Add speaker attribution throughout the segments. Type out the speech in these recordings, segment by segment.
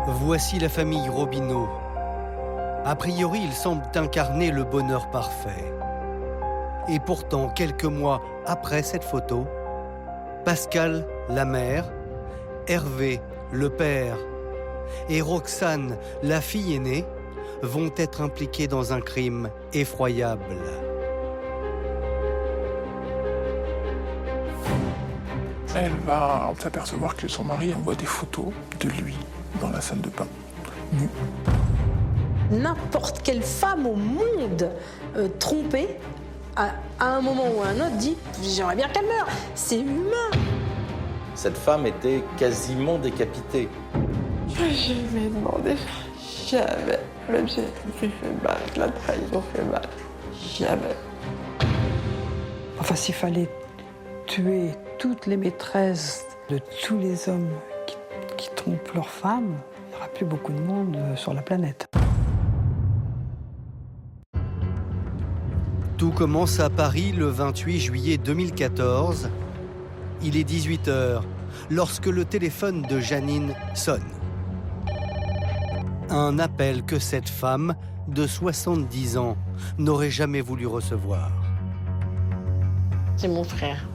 Speaker 1: Voici la famille Robineau. A priori, ils semblent incarner le bonheur parfait. Et pourtant, quelques mois après cette photo, Pascal, la mère, Hervé, le père, et Roxane, la fille aînée, vont être impliqués dans un crime effroyable.
Speaker 2: Elle va s'apercevoir que son mari envoie des photos de lui dans la salle de bain, nu.
Speaker 3: N'importe quelle femme au monde trompée, à un moment ou à un autre, dit « j'aimerais bien qu'elle meure, c'est humain ».
Speaker 4: Cette femme était quasiment décapitée.
Speaker 5: Je jamais demandé, jamais. Même si j'ai fait mal, la trahison fait mal, jamais.
Speaker 6: Enfin, s'il fallait tuer toutes les maîtresses de tous les hommes qui trompent leurs femmes, il n'y aura plus beaucoup de monde sur la planète.
Speaker 1: Tout commence à Paris le 28 juillet 2014. Il est 18h lorsque le téléphone de Janine sonne. Un appel que cette femme de 70 ans n'aurait jamais voulu recevoir.
Speaker 7: C'est mon frère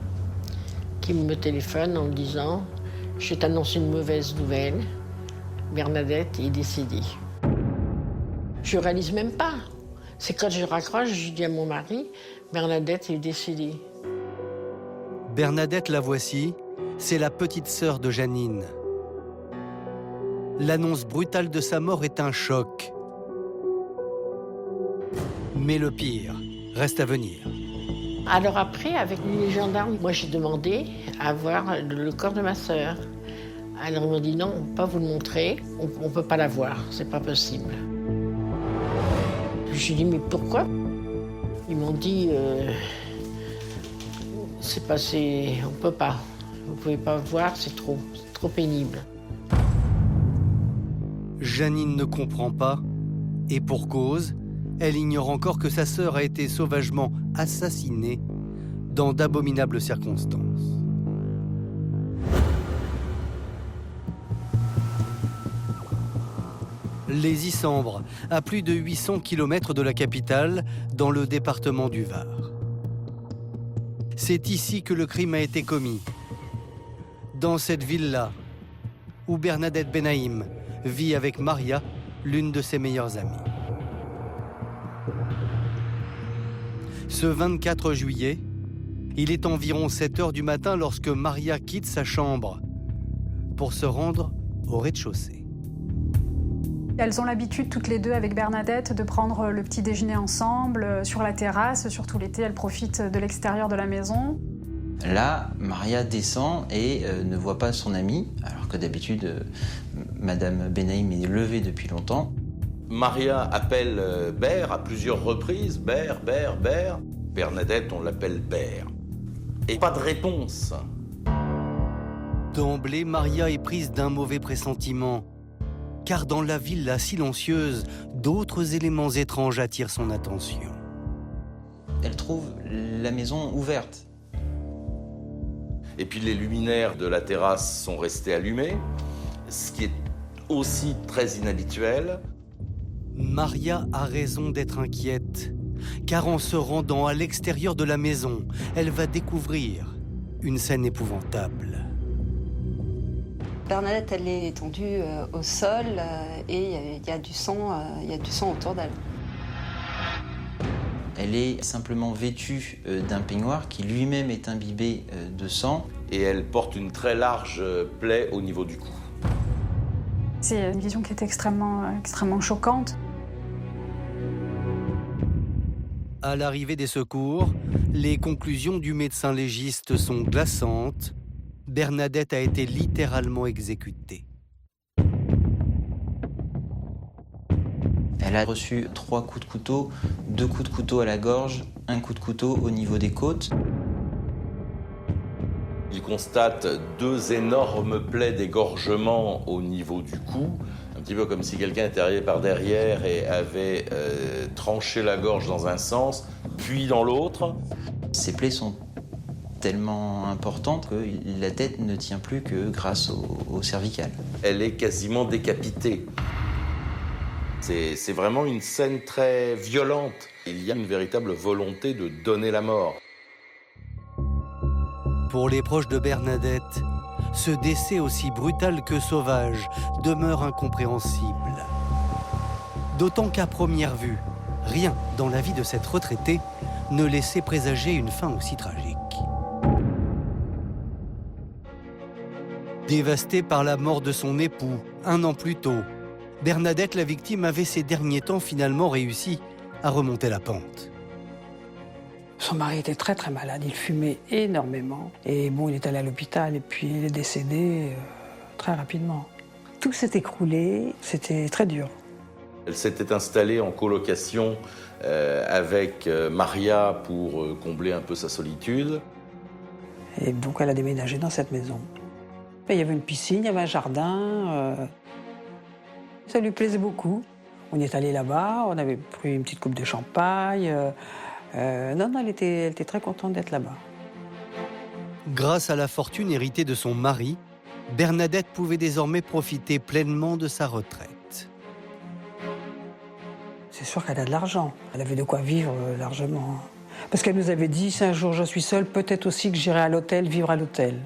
Speaker 7: qui me téléphone en me disant « Je t'annonce une mauvaise nouvelle, Bernadette est décédée ». Je réalise même pas. C'est quand je raccroche, je dis à mon mari « Bernadette est décédée ».
Speaker 1: Bernadette, la voici, c'est la petite sœur de Janine. L'annonce brutale de sa mort est un choc. Mais le pire reste à venir.
Speaker 7: Alors après, avec les gendarmes, moi j'ai demandé à voir le corps de ma sœur. Alors ils m'ont dit non, on ne peut pas vous le montrer, on ne peut pas la voir, c'est pas possible. J'ai dit mais pourquoi? Ils m'ont dit c'est passé, on ne peut pas, vous ne pouvez pas voir, c'est trop pénible.
Speaker 1: Janine ne comprend pas, et pour cause, elle ignore encore que sa sœur a été sauvagement assassinée dans d'abominables circonstances. Les Issambres, à plus de 800 km de la capitale, dans le département du Var. C'est ici que le crime a été commis. Dans cette ville-là, où Bernadette Benaïm vit avec Maria, l'une de ses meilleures amies. Ce 24 juillet, il est environ 7h du matin lorsque Maria quitte sa chambre pour se rendre au rez-de-chaussée.
Speaker 8: Elles ont l'habitude, toutes les deux, avec Bernadette, de prendre le petit déjeuner ensemble, sur la terrasse. Surtout l'été, elles profitent de l'extérieur de la maison.
Speaker 9: Là, Maria descend et ne voit pas son amie, alors que d'habitude, Madame Benaïm est levée depuis longtemps.
Speaker 4: Maria appelle Bert à plusieurs reprises. Bert. Bernadette, on l'appelle Bert. Et pas de réponse.
Speaker 1: D'emblée, Maria est prise d'un mauvais pressentiment. Car dans la villa silencieuse, d'autres éléments étranges attirent son attention.
Speaker 9: Elle trouve la maison ouverte.
Speaker 4: Et puis les luminaires de la terrasse sont restés allumés, ce qui est aussi très inhabituel.
Speaker 1: Maria a raison d'être inquiète, car en se rendant à l'extérieur de la maison, elle va découvrir une scène épouvantable.
Speaker 10: Bernadette, elle est étendue au sol et il y a du sang autour d'elle.
Speaker 9: Elle est simplement vêtue d'un peignoir qui lui-même est imbibé de sang.
Speaker 4: Et elle porte une très large plaie au niveau du cou.
Speaker 8: C'est une vision qui est extrêmement choquante.
Speaker 1: À l'arrivée des secours, les conclusions du médecin légiste sont glaçantes. Bernadette a été littéralement exécutée.
Speaker 9: Elle a reçu 3 coups de couteau, 2 coups de couteau à la gorge, 1 coup de couteau au niveau des côtes.
Speaker 4: Il constate 2 énormes plaies d'égorgement au niveau du cou, un petit peu comme si quelqu'un était arrivé par derrière et avait tranché la gorge dans un sens, puis dans l'autre.
Speaker 9: Ces plaies sont tellement importante que la tête ne tient plus que grâce au cervical.
Speaker 4: Elle est quasiment décapitée. C'est vraiment une scène très violente. Il y a une véritable volonté de donner la mort.
Speaker 1: Pour les proches de Bernadette, ce décès aussi brutal que sauvage demeure incompréhensible. D'autant qu'à première vue, rien dans la vie de cette retraitée ne laissait présager une fin aussi tragique. Dévastée par la mort de son époux 1 an plus tôt, Bernadette, la victime, avait ces derniers temps finalement réussi à remonter la pente.
Speaker 6: Son mari était très très malade, il fumait énormément. Et bon, il est allé à l'hôpital et puis il est décédé très rapidement. Tout s'est écroulé, c'était très dur.
Speaker 4: Elle s'était installée en colocation avec Maria pour combler un peu sa solitude.
Speaker 6: Et donc elle a déménagé dans cette maison. Et il y avait une piscine, il y avait un jardin. Ça lui plaisait beaucoup. On est allé là-bas, on avait pris une petite coupe de champagne. Non, elle était très contente d'être là-bas.
Speaker 1: Grâce à la fortune héritée de son mari, Bernadette pouvait désormais profiter pleinement de sa retraite.
Speaker 6: C'est sûr qu'elle a de l'argent. Elle avait de quoi vivre largement. Parce qu'elle nous avait dit, si un jour je suis seule, peut-être aussi que j'irai à l'hôtel, vivre à l'hôtel.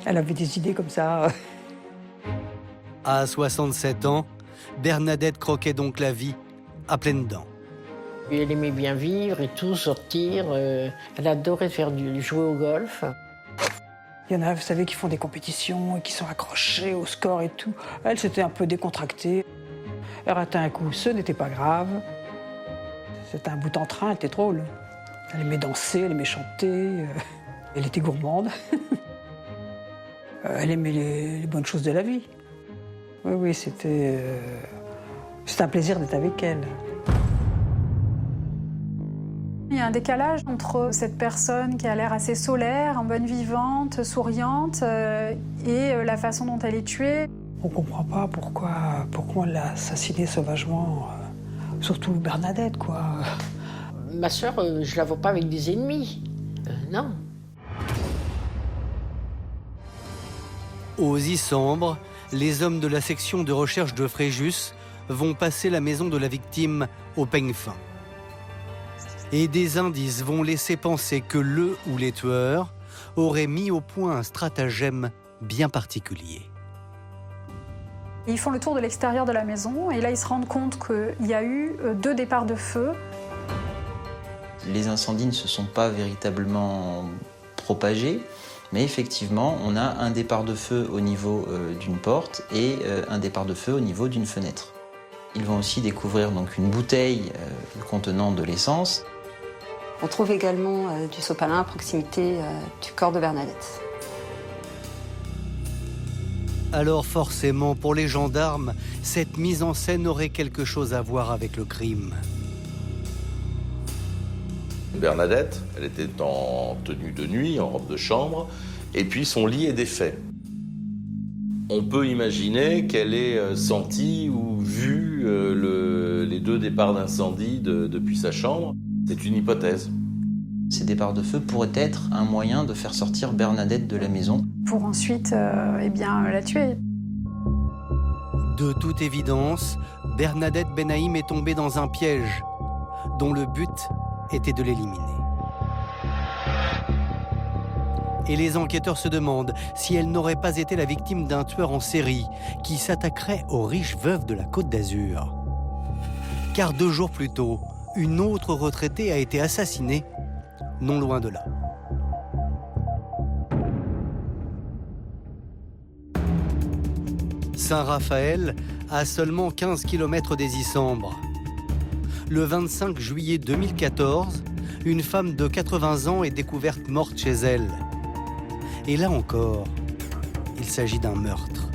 Speaker 6: Elle avait des idées comme ça.
Speaker 1: À 67 ans, Bernadette croquait donc la vie à pleines dents.
Speaker 7: Et elle aimait bien vivre et tout, sortir. Elle adorait faire jouer au golf.
Speaker 6: Il y en a, vous savez, qui font des compétitions et qui sont accrochés au score et tout. Elle, c'était un peu décontractée. Elle ratait un coup, ce n'était pas grave. C'était un bout en train, elle était drôle. Elle aimait danser, elle aimait chanter. Elle était gourmande. Elle aimait les bonnes choses de la vie. Oui, c'était un plaisir d'être avec elle.
Speaker 8: Il y a un décalage entre cette personne qui a l'air assez solaire, en bonne vivante, souriante, et la façon dont elle est tuée.
Speaker 6: On ne comprend pas pourquoi on l'a assassinée sauvagement, surtout Bernadette, quoi.
Speaker 7: Ma sœur, je la vois pas avec des ennemis, non.
Speaker 1: Aux Issambres, les hommes de la section de recherche de Fréjus vont passer la maison de la victime au peigne fin. Et des indices vont laisser penser que le ou les tueurs auraient mis au point un stratagème bien particulier.
Speaker 8: Ils font le tour de l'extérieur de la maison et là ils se rendent compte qu'il y a eu 2 départs de feu.
Speaker 9: Les incendies ne se sont pas véritablement propagés, mais effectivement, on a un départ de feu au niveau d'une porte et un départ de feu au niveau d'une fenêtre. Ils vont aussi découvrir donc une bouteille contenant de l'essence.
Speaker 10: On trouve également du sopalin à proximité du corps de Bernadette.
Speaker 1: Alors forcément, pour les gendarmes, cette mise en scène aurait quelque chose à voir avec le crime.
Speaker 4: Bernadette, elle était en tenue de nuit, en robe de chambre, et puis son lit est défait. On peut imaginer qu'elle ait senti ou vu les 2 départs d'incendie depuis sa chambre. C'est une hypothèse.
Speaker 9: Ces départs de feu pourraient être un moyen de faire sortir Bernadette de la maison.
Speaker 8: Pour ensuite la tuer.
Speaker 1: De toute évidence, Bernadette Benaïm est tombée dans un piège dont le but était de l'éliminer. Et les enquêteurs se demandent si elle n'aurait pas été la victime d'un tueur en série qui s'attaquerait aux riches veuves de la Côte d'Azur. Car 2 jours plus tôt, une autre retraitée a été assassinée, non loin de là. Saint-Raphaël, à seulement 15 km des Issambres. Le 25 juillet 2014, une femme de 80 ans est découverte morte chez elle. Et là encore, il s'agit d'un meurtre.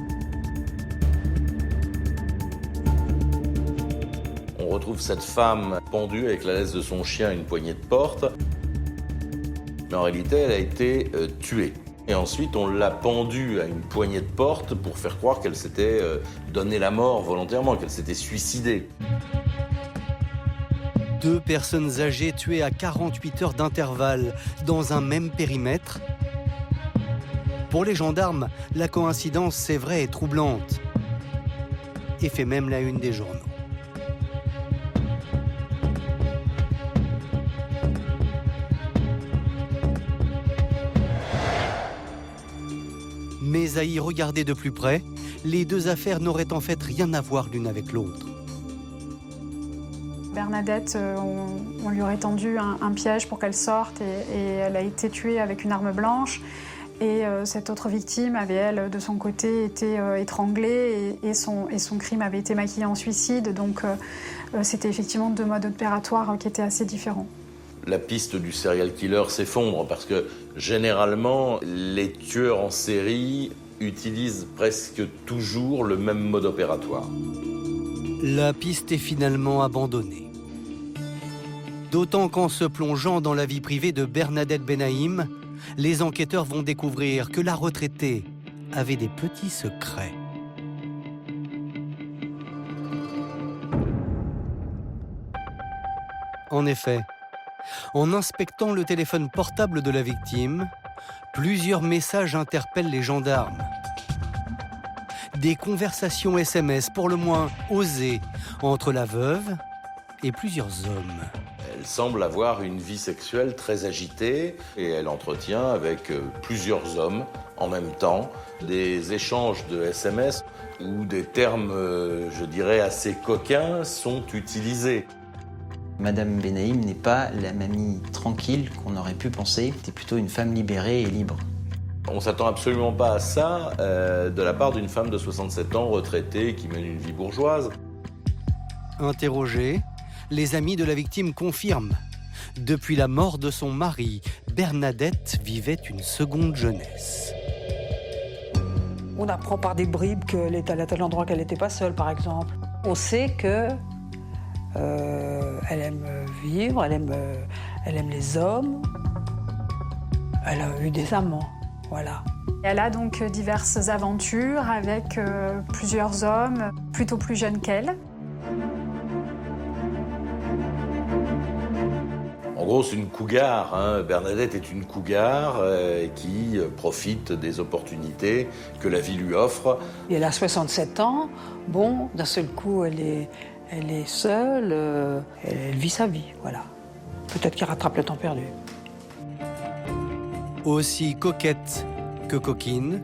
Speaker 4: On retrouve cette femme pendue avec la laisse de son chien à une poignée de porte. Mais en réalité, elle a été tuée. Et ensuite, on l'a pendue à une poignée de porte pour faire croire qu'elle s'était donné la mort volontairement, qu'elle s'était suicidée.
Speaker 1: 2 personnes âgées tuées à 48 heures d'intervalle dans un même périmètre. Pour les gendarmes, la coïncidence, c'est vrai, est troublante et fait même la une des journaux. Mais à y regarder de plus près, les 2 affaires n'auraient en fait rien à voir l'une avec l'autre.
Speaker 8: Bernadette, on lui aurait tendu un piège pour qu'elle sorte et elle a été tuée avec une arme blanche. Et cette autre victime avait, elle, de son côté, été étranglée et son crime avait été maquillé en suicide. Donc c'était effectivement 2 modes opératoires qui étaient assez différents.
Speaker 4: La piste du serial killer s'effondre parce que généralement, les tueurs en série utilisent presque toujours le même mode opératoire.
Speaker 1: La piste est finalement abandonnée. D'autant qu'en se plongeant dans la vie privée de Bernadette Benaïm, les enquêteurs vont découvrir que la retraitée avait des petits secrets. En effet, en inspectant le téléphone portable de la victime, plusieurs messages interpellent les gendarmes. Des conversations SMS pour le moins osées entre la veuve et plusieurs hommes.
Speaker 4: Elle semble avoir une vie sexuelle très agitée et elle entretient avec plusieurs hommes en même temps des échanges de SMS où des termes, je dirais, assez coquins sont utilisés.
Speaker 9: Madame Benaïm n'est pas la mamie tranquille qu'on aurait pu penser. C'était plutôt une femme libérée et libre.
Speaker 4: On ne s'attend absolument pas à ça de la part d'une femme de 67 ans retraitée qui mène une vie bourgeoise.
Speaker 1: Interrogés, les amis de la victime confirment. Depuis la mort de son mari, Bernadette vivait une seconde jeunesse.
Speaker 6: On apprend par des bribes qu'elle est à tel endroit qu'elle n'était pas seule, par exemple. On sait que elle aime vivre, elle aime les hommes. Elle a eu des amants, voilà.
Speaker 8: Elle a donc diverses aventures avec plusieurs hommes plutôt plus jeunes qu'elle.
Speaker 4: En gros, c'est une cougar. Hein. Bernadette est une cougar qui profite des opportunités que la vie lui offre.
Speaker 6: Et elle a 67 ans. Bon, d'un seul coup, elle est seule. Elle vit sa vie, voilà. Peut-être qu'elle rattrape le temps perdu.
Speaker 1: Aussi coquette que coquine,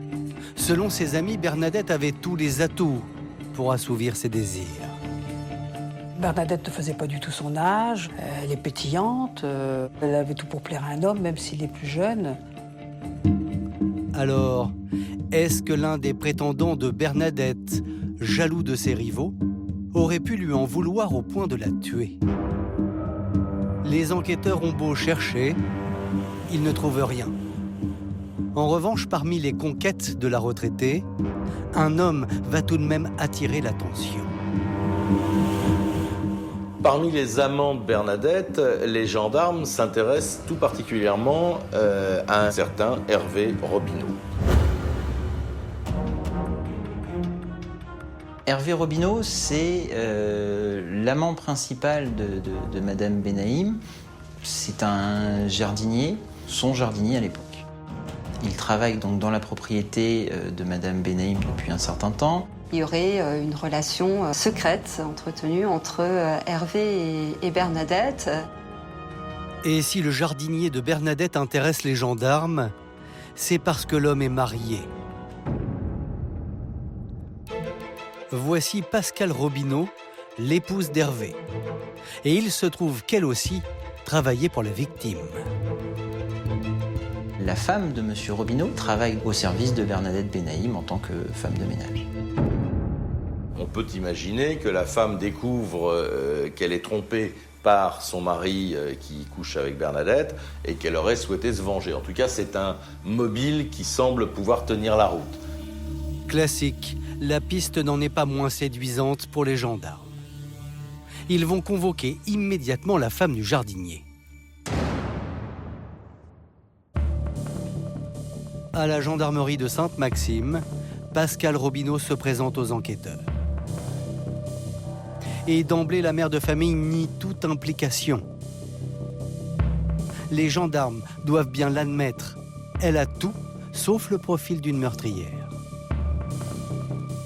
Speaker 1: selon ses amis, Bernadette avait tous les atouts pour assouvir ses désirs.
Speaker 6: Bernadette ne faisait pas du tout son âge, elle est pétillante, elle avait tout pour plaire à un homme, même s'il est plus jeune.
Speaker 1: Alors, est-ce que l'un des prétendants de Bernadette, jaloux de ses rivaux, aurait pu lui en vouloir au point de la tuer? Les enquêteurs ont beau chercher, ils ne trouvent rien. En revanche, parmi les conquêtes de la retraitée, un homme va tout de même attirer l'attention.
Speaker 4: Parmi les amants de Bernadette, les gendarmes s'intéressent tout particulièrement à un certain Hervé Robineau.
Speaker 9: Hervé Robineau, c'est l'amant principal de Madame Benaïm. C'est un jardinier, son jardinier à l'époque. Il travaille donc dans la propriété de Madame Benaïm depuis un certain temps.
Speaker 10: Il y aurait une relation secrète entretenue entre Hervé et Bernadette.
Speaker 1: Et si le jardinier de Bernadette intéresse les gendarmes, c'est parce que l'homme est marié. Voici Pascale Robineau, l'épouse d'Hervé. Et il se trouve qu'elle aussi travaillait pour la victime.
Speaker 9: La femme de Monsieur Robineau travaille au service de Bernadette Benaïm en tant que femme de ménage.
Speaker 4: On peut imaginer que la femme découvre qu'elle est trompée par son mari qui couche avec Bernadette et qu'elle aurait souhaité se venger. En tout cas, c'est un mobile qui semble pouvoir tenir la route.
Speaker 1: Classique, la piste n'en est pas moins séduisante pour les gendarmes. Ils vont convoquer immédiatement la femme du jardinier. À la gendarmerie de Sainte-Maxime, Pascale Robineau se présente aux enquêteurs. Et d'emblée, la mère de famille nie toute implication. Les gendarmes doivent bien l'admettre. Elle a tout, sauf le profil d'une meurtrière.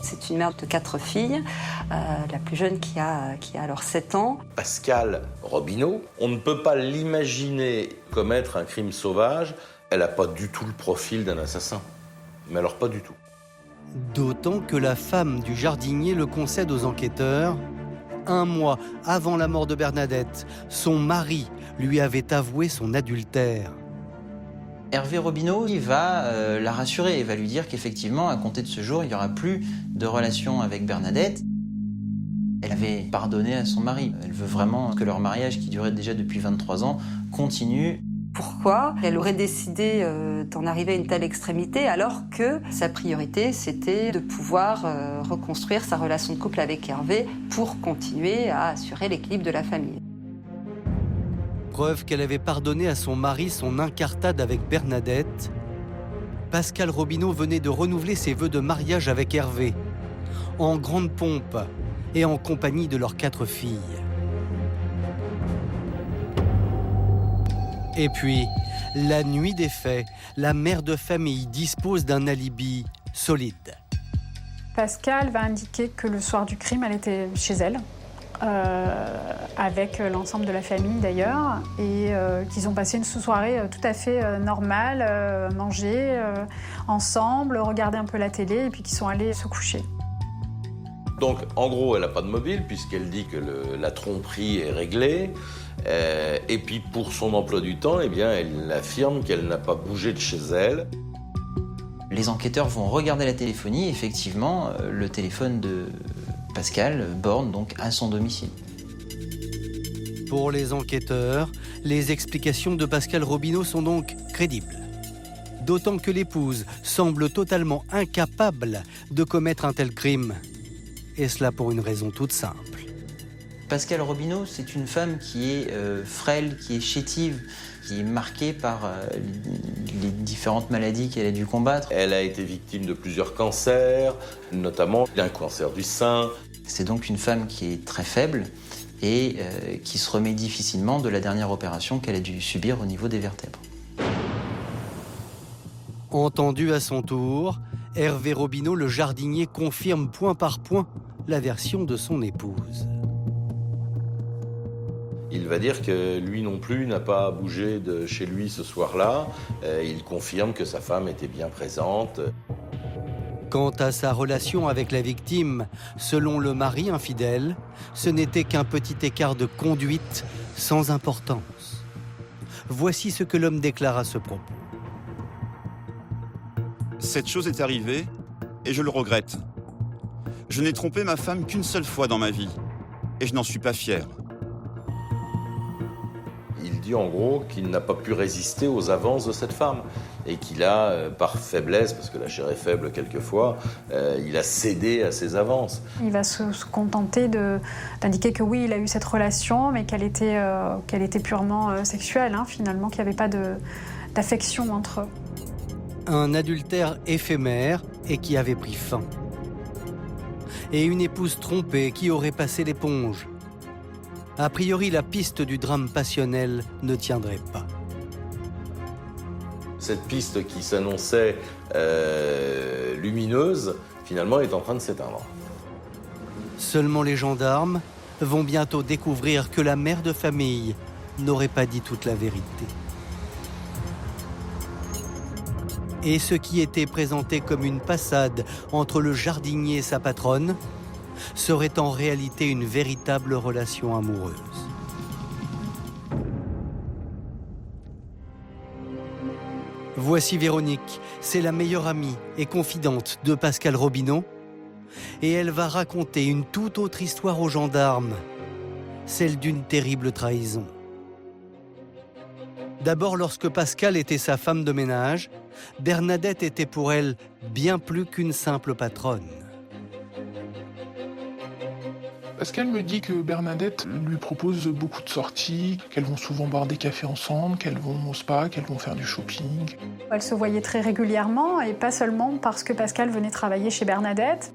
Speaker 10: C'est une mère de 4 filles, la plus jeune qui a alors 7 ans.
Speaker 4: Pascale Robineau, on ne peut pas l'imaginer commettre un crime sauvage. Elle n'a pas du tout le profil d'un assassin. Mais alors pas du tout.
Speaker 1: D'autant que la femme du jardinier le concède aux enquêteurs. 1 mois avant la mort de Bernadette, son mari lui avait avoué son adultère.
Speaker 9: Hervé Robineau, il va la rassurer et va lui dire qu'effectivement, à compter de ce jour, il n'y aura plus de relation avec Bernadette. Elle avait pardonné à son mari. Elle veut vraiment que leur mariage, qui durait déjà depuis 23 ans, continue.
Speaker 10: Pourquoi elle aurait décidé d'en arriver à une telle extrémité alors que sa priorité, c'était de pouvoir reconstruire sa relation de couple avec Hervé pour continuer à assurer l'équilibre de la famille.
Speaker 1: Preuve qu'elle avait pardonné à son mari son incartade avec Bernadette. Pascale Robineau venait de renouveler ses vœux de mariage avec Hervé, en grande pompe et en compagnie de leurs 4 filles. Et puis, la nuit des faits, la mère de famille dispose d'un alibi solide.
Speaker 8: Pascale va indiquer que le soir du crime, elle était chez elle, avec l'ensemble de la famille d'ailleurs, et qu'ils ont passé une soirée tout à fait normale, manger ensemble, regarder un peu la télé, et puis qu'ils sont allés se coucher.
Speaker 4: Donc, en gros, elle n'a pas de mobile, puisqu'elle dit que la tromperie est réglée. Et puis, pour son emploi du temps, eh bien, elle affirme qu'elle n'a pas bougé de chez elle.
Speaker 9: Les enquêteurs vont regarder la téléphonie. Effectivement, le téléphone de Pascale borne donc à son domicile.
Speaker 1: Pour les enquêteurs, les explications de Pascale Robineau sont donc crédibles. D'autant que l'épouse semble totalement incapable de commettre un tel crime. Et cela pour une raison toute simple.
Speaker 9: Pascale Robineau, c'est une femme qui est frêle, qui est chétive, qui est marquée par les différentes maladies qu'elle a dû combattre.
Speaker 4: Elle a été victime de plusieurs cancers, notamment un cancer du sein.
Speaker 9: C'est donc une femme qui est très faible et qui se remet difficilement de la dernière opération qu'elle a dû subir au niveau des vertèbres.
Speaker 1: Entendu à son tour, Hervé Robineau, le jardinier, confirme point par point la version de son épouse.
Speaker 4: Il va dire que lui non plus n'a pas bougé de chez lui ce soir-là. Il confirme que sa femme était bien présente.
Speaker 1: Quant à sa relation avec la victime, selon le mari infidèle, ce n'était qu'un petit écart de conduite sans importance. Voici ce que l'homme déclare à ce propos.
Speaker 11: Cette chose est arrivée et je le regrette. Je n'ai trompé ma femme qu'une seule fois dans ma vie et je n'en suis pas fier.
Speaker 4: Il dit en gros qu'il n'a pas pu résister aux avances de cette femme et qu'il a, par faiblesse, parce que la chair est faible quelquefois, il a cédé à ses avances.
Speaker 8: Il va se contenter d'indiquer que oui, il a eu cette relation, mais qu'elle était purement sexuelle, finalement, qu'il n'y avait pas d'affection entre eux.
Speaker 1: Un adultère éphémère et qui avait pris fin. Et une épouse trompée qui aurait passé l'éponge. A priori, la piste du drame passionnel ne tiendrait pas.
Speaker 4: Cette piste qui s'annonçait lumineuse, finalement, est en train de s'éteindre.
Speaker 1: Seulement les gendarmes vont bientôt découvrir que la mère de famille n'aurait pas dit toute la vérité. Et ce qui était présenté comme une passade entre le jardinier et sa patronne serait en réalité une véritable relation amoureuse. Voici Véronique, c'est la meilleure amie et confidente de Pascale Robineau, et elle va raconter une toute autre histoire aux gendarmes, celle d'une terrible trahison. D'abord, lorsque Pascale était sa femme de ménage, Bernadette était pour elle bien plus qu'une simple patronne.
Speaker 2: Pascale me dit que Bernadette lui propose beaucoup de sorties, qu'elles vont souvent boire des cafés ensemble, qu'elles vont au spa, qu'elles vont faire du shopping.
Speaker 8: Elles se voyaient très régulièrement, et pas seulement parce que Pascale venait travailler chez Bernadette.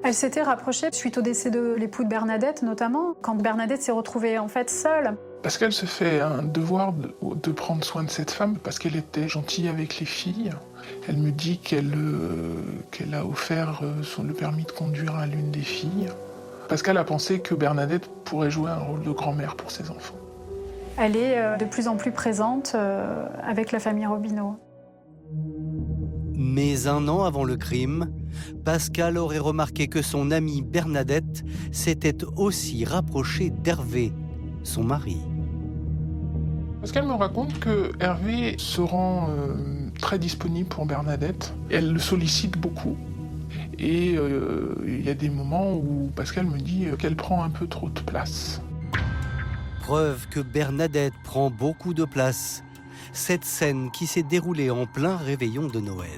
Speaker 8: Elle s'était rapprochée suite au décès de l'époux de Bernadette, notamment, quand Bernadette s'est retrouvée en fait seule.
Speaker 2: Pascal se fait un devoir de prendre soin de cette femme parce qu'elle était gentille avec les filles. Elle me dit qu'elle a offert le permis de conduire à l'une des filles. Pascal a pensé que Bernadette pourrait jouer un rôle de grand-mère pour ses enfants.
Speaker 8: Elle est de plus en plus présente avec la famille Robineau.
Speaker 1: Mais 1 an avant le crime, Pascal aurait remarqué que son amie Bernadette s'était aussi rapprochée d'Hervé, son mari.
Speaker 2: Pascal me raconte que Hervé se rend très disponible pour Bernadette. Elle le sollicite beaucoup. Et il y a des moments où Pascal me dit qu'elle prend un peu trop de place.
Speaker 1: Preuve que Bernadette prend beaucoup de place. Cette scène qui s'est déroulée en plein réveillon de Noël.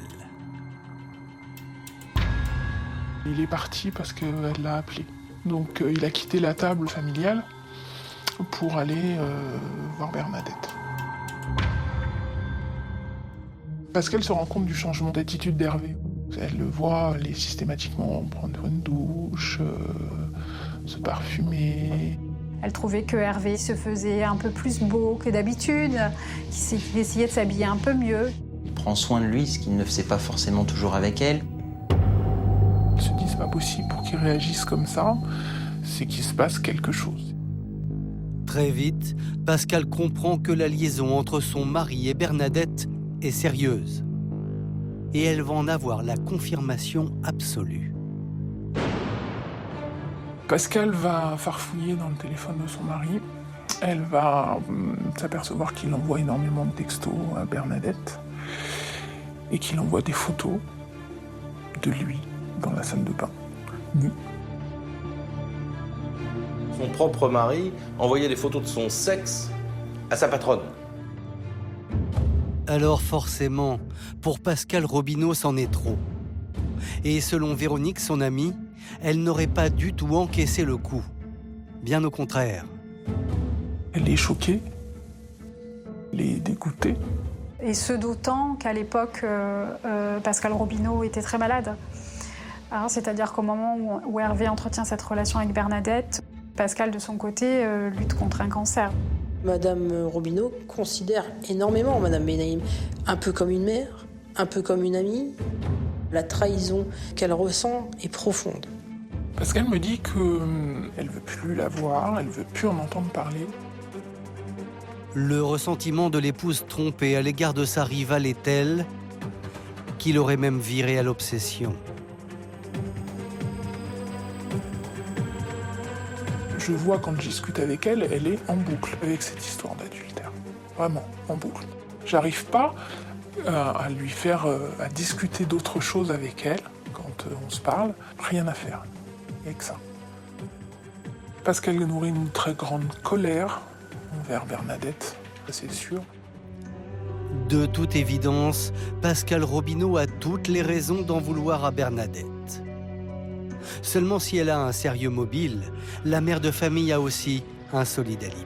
Speaker 2: Il est parti parce qu'elle l'a appelé. Donc il a quitté la table familiale pour aller voir Bernadette. Pascal se rend compte du changement d'attitude d'Hervé. Elle le voit aller systématiquement prendre une douche, se parfumer.
Speaker 8: Elle trouvait que Hervé se faisait un peu plus beau que d'habitude, qu'il essayait de s'habiller un peu mieux.
Speaker 9: Il prend soin de lui, ce qu'il ne faisait pas forcément toujours avec elle.
Speaker 2: Il se dit c'est pas possible pour qu'il réagisse comme ça, c'est qu'il se passe quelque chose.
Speaker 1: Très vite, Pascal comprend que la liaison entre son mari et Bernadette est sérieuse. Et elle va en avoir la confirmation absolue.
Speaker 2: Pascal va farfouiller dans le téléphone de son mari. Elle va s'apercevoir qu'il envoie énormément de textos à Bernadette et qu'il envoie des photos de lui dans la salle de bain, nu.
Speaker 4: Son propre mari envoyait des photos de son sexe à sa patronne.
Speaker 1: Alors forcément, pour Pascal Robineau, c'en est trop. Et selon Véronique, son amie, elle n'aurait pas du tout encaissé le coup. Bien au contraire.
Speaker 2: Elle est choquée, elle est dégoûtée.
Speaker 8: Et ce d'autant qu'à l'époque, Pascal Robineau était très malade. C'est-à-dire qu'au moment où Hervé entretient cette relation avec Bernadette, Pascal, de son côté, lutte contre un cancer.
Speaker 3: Madame Robineau considère énormément Madame Benaïm, un peu comme une mère, un peu comme une amie. La trahison qu'elle ressent est profonde.
Speaker 2: Pascal me dit qu'elle ne veut plus la voir, elle ne veut plus en entendre parler.
Speaker 1: Le ressentiment de l'épouse trompée à l'égard de sa rivale est tel qu'il aurait même viré à l'obsession.
Speaker 2: Je vois quand je discute avec elle, elle est en boucle avec cette histoire d'adultère. Vraiment, en boucle. J'arrive pas à lui faire, à discuter d'autre chose avec elle quand on se parle. Rien à faire. Il n'y a que ça. Parce qu'elle nourrit une très grande colère envers Bernadette, c'est sûr.
Speaker 1: De toute évidence, Pascal Robineau a toutes les raisons d'en vouloir à Bernadette. Seulement si elle a un sérieux mobile, la mère de famille a aussi un solide alibi.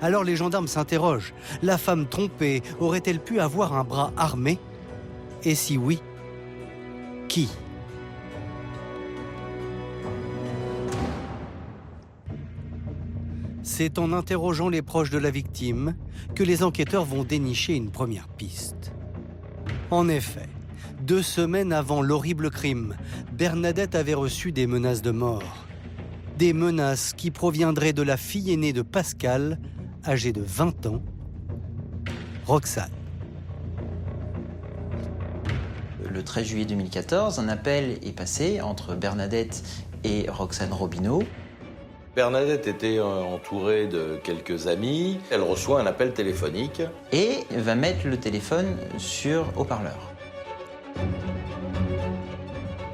Speaker 1: Alors les gendarmes s'interrogent. La femme trompée aurait-elle pu avoir un bras armé? Et si oui, qui? C'est en interrogeant les proches de la victime que les enquêteurs vont dénicher une première piste. En effet, 2 semaines avant l'horrible crime, Bernadette avait reçu des menaces de mort. Des menaces qui proviendraient de la fille aînée de Pascal, âgée de 20 ans, Roxane.
Speaker 9: Le 13 juillet 2014, un appel est passé entre Bernadette et Roxane Robineau.
Speaker 4: Bernadette était entourée de quelques amis. Elle reçoit un appel téléphonique.
Speaker 9: Et va mettre le téléphone sur haut-parleur.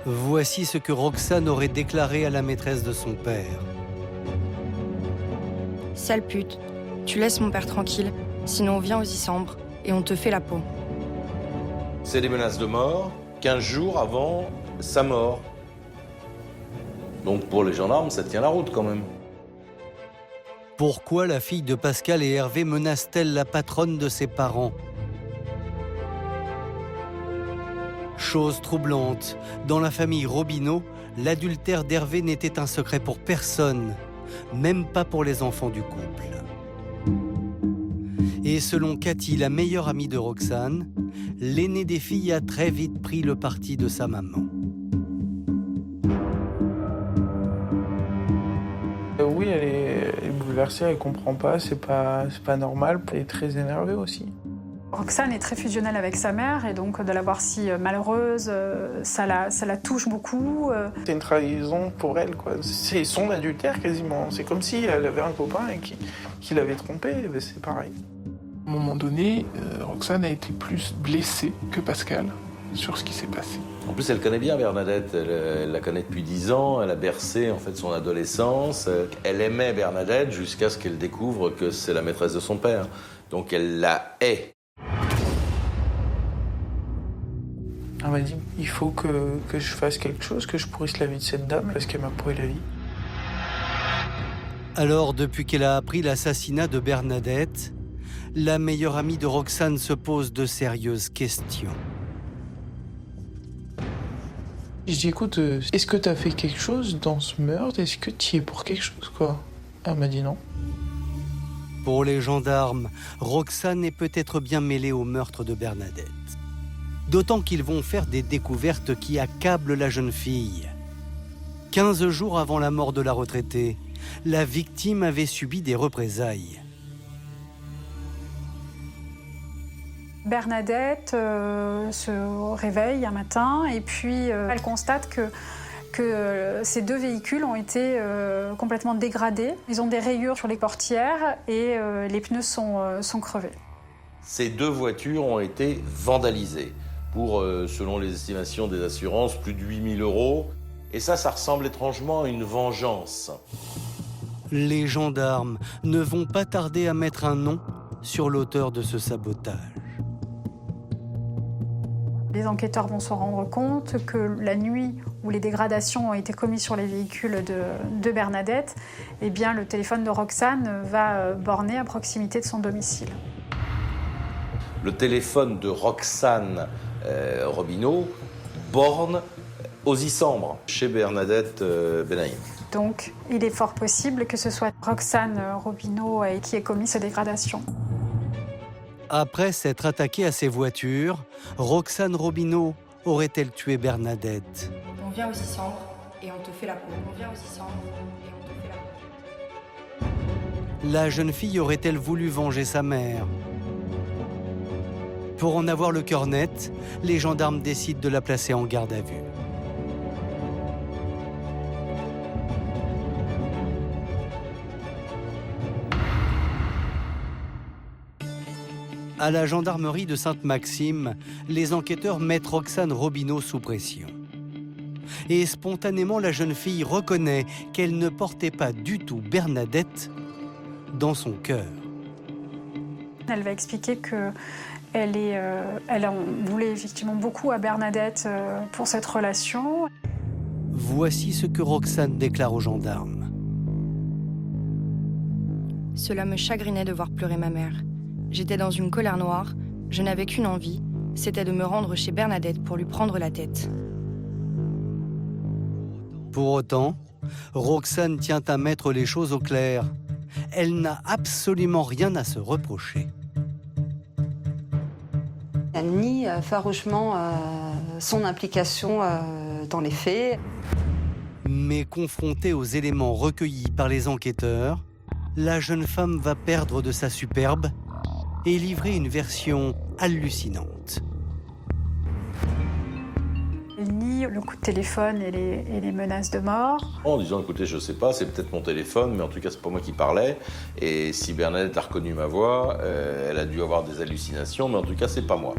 Speaker 1: Voici ce que Roxane aurait déclaré à la maîtresse de son père.
Speaker 12: Sale pute, tu laisses mon père tranquille, sinon on vient aux Issambres et on te fait la peau.
Speaker 4: C'est des menaces de mort 15 jours avant sa mort. Donc pour les gendarmes, ça tient la route quand même.
Speaker 1: Pourquoi la fille de Pascal et Hervé menace-t-elle la patronne de ses parents? Chose troublante, dans la famille Robineau, l'adultère d'Hervé n'était un secret pour personne, même pas pour les enfants du couple. Et selon Cathy, la meilleure amie de Roxane, l'aînée des filles a très vite pris le parti de sa maman.
Speaker 2: Oui, elle est bouleversée, elle comprend pas, c'est pas normal. Elle est très énervée aussi.
Speaker 8: Roxane est très fusionnelle avec sa mère et donc de la voir si malheureuse, ça la touche beaucoup.
Speaker 2: C'est une trahison pour elle, quoi. C'est son adultère quasiment. C'est comme si elle avait un copain et qui l'avait trompée, c'est pareil. À un moment donné, Roxane a été plus blessée que Pascal sur ce qui s'est passé.
Speaker 4: En plus, elle connaît bien Bernadette, elle la connaît depuis 10 ans, elle a bercé en fait son adolescence. Elle aimait Bernadette jusqu'à ce qu'elle découvre que c'est la maîtresse de son père. Donc elle la hait.
Speaker 2: Elle m'a dit, il faut que je fasse quelque chose, que je pourrisse la vie de cette dame, parce qu'elle m'a pourri la vie.
Speaker 1: Alors, depuis qu'elle a appris l'assassinat de Bernadette, la meilleure amie de Roxane se pose de sérieuses questions.
Speaker 2: Je dis, écoute, est-ce que t'as fait quelque chose dans ce meurtre? Est-ce que t'y es pour quelque chose, quoi? Elle m'a dit non.
Speaker 1: Pour les gendarmes, Roxane est peut-être bien mêlée au meurtre de Bernadette. D'autant qu'ils vont faire des découvertes qui accablent la jeune fille. 15 jours avant la mort de la retraitée, la victime avait subi des représailles.
Speaker 8: Bernadette se réveille un matin et puis elle constate que ces deux véhicules ont été complètement dégradés. Ils ont des rayures sur les portières et les pneus sont crevés.
Speaker 4: Ces deux voitures ont été vandalisées pour, selon les estimations des assurances, plus de 8 000 €. Et ça ressemble étrangement à une vengeance.
Speaker 1: Les gendarmes ne vont pas tarder à mettre un nom sur l'auteur de ce sabotage.
Speaker 8: Les enquêteurs vont se rendre compte que la nuit où les dégradations ont été commises sur les véhicules de Bernadette, eh bien, le téléphone de Roxane va borner à proximité de son domicile.
Speaker 4: Le téléphone de Roxane Robineau borne aux Issambres, chez Bernadette Benaïm.
Speaker 8: Donc, il est fort possible que ce soit Roxane Robineau qui ait commis ces dégradations.
Speaker 1: Après s'être attaquée à ses voitures, Roxane Robineau aurait-elle tué Bernadette?
Speaker 12: On vient aux Issambres et on te fait la peau. On vient aux Issambres et on te fait la peau.
Speaker 1: La jeune fille aurait-elle voulu venger sa mère? Pour en avoir le cœur net, les gendarmes décident de la placer en garde à vue. À la gendarmerie de Sainte-Maxime, les enquêteurs mettent Roxane Robineau sous pression. Et spontanément, la jeune fille reconnaît qu'elle ne portait pas du tout Bernadette dans son cœur.
Speaker 8: Elle va expliquer qu'elle en voulait effectivement beaucoup à Bernadette pour cette relation.
Speaker 1: Voici ce que Roxane déclare aux gendarmes.
Speaker 12: Cela me chagrinait de voir pleurer ma mère. J'étais dans une colère noire, je n'avais qu'une envie, c'était de me rendre chez Bernadette pour lui prendre la tête.
Speaker 1: Pour autant, Roxane tient à mettre les choses au clair. Elle n'a absolument rien à se reprocher.
Speaker 10: Elle nie farouchement son implication dans les faits.
Speaker 1: Mais confrontée aux éléments recueillis par les enquêteurs, la jeune femme va perdre de sa superbe et livrer une version hallucinante.
Speaker 8: Elle nie le coup de téléphone et les menaces de mort.
Speaker 4: En disant, écoutez, je sais pas, c'est peut-être mon téléphone, mais en tout cas, c'est pas moi qui parlais. Et si Bernadette a reconnu ma voix, elle a dû avoir des hallucinations, mais en tout cas, c'est pas moi.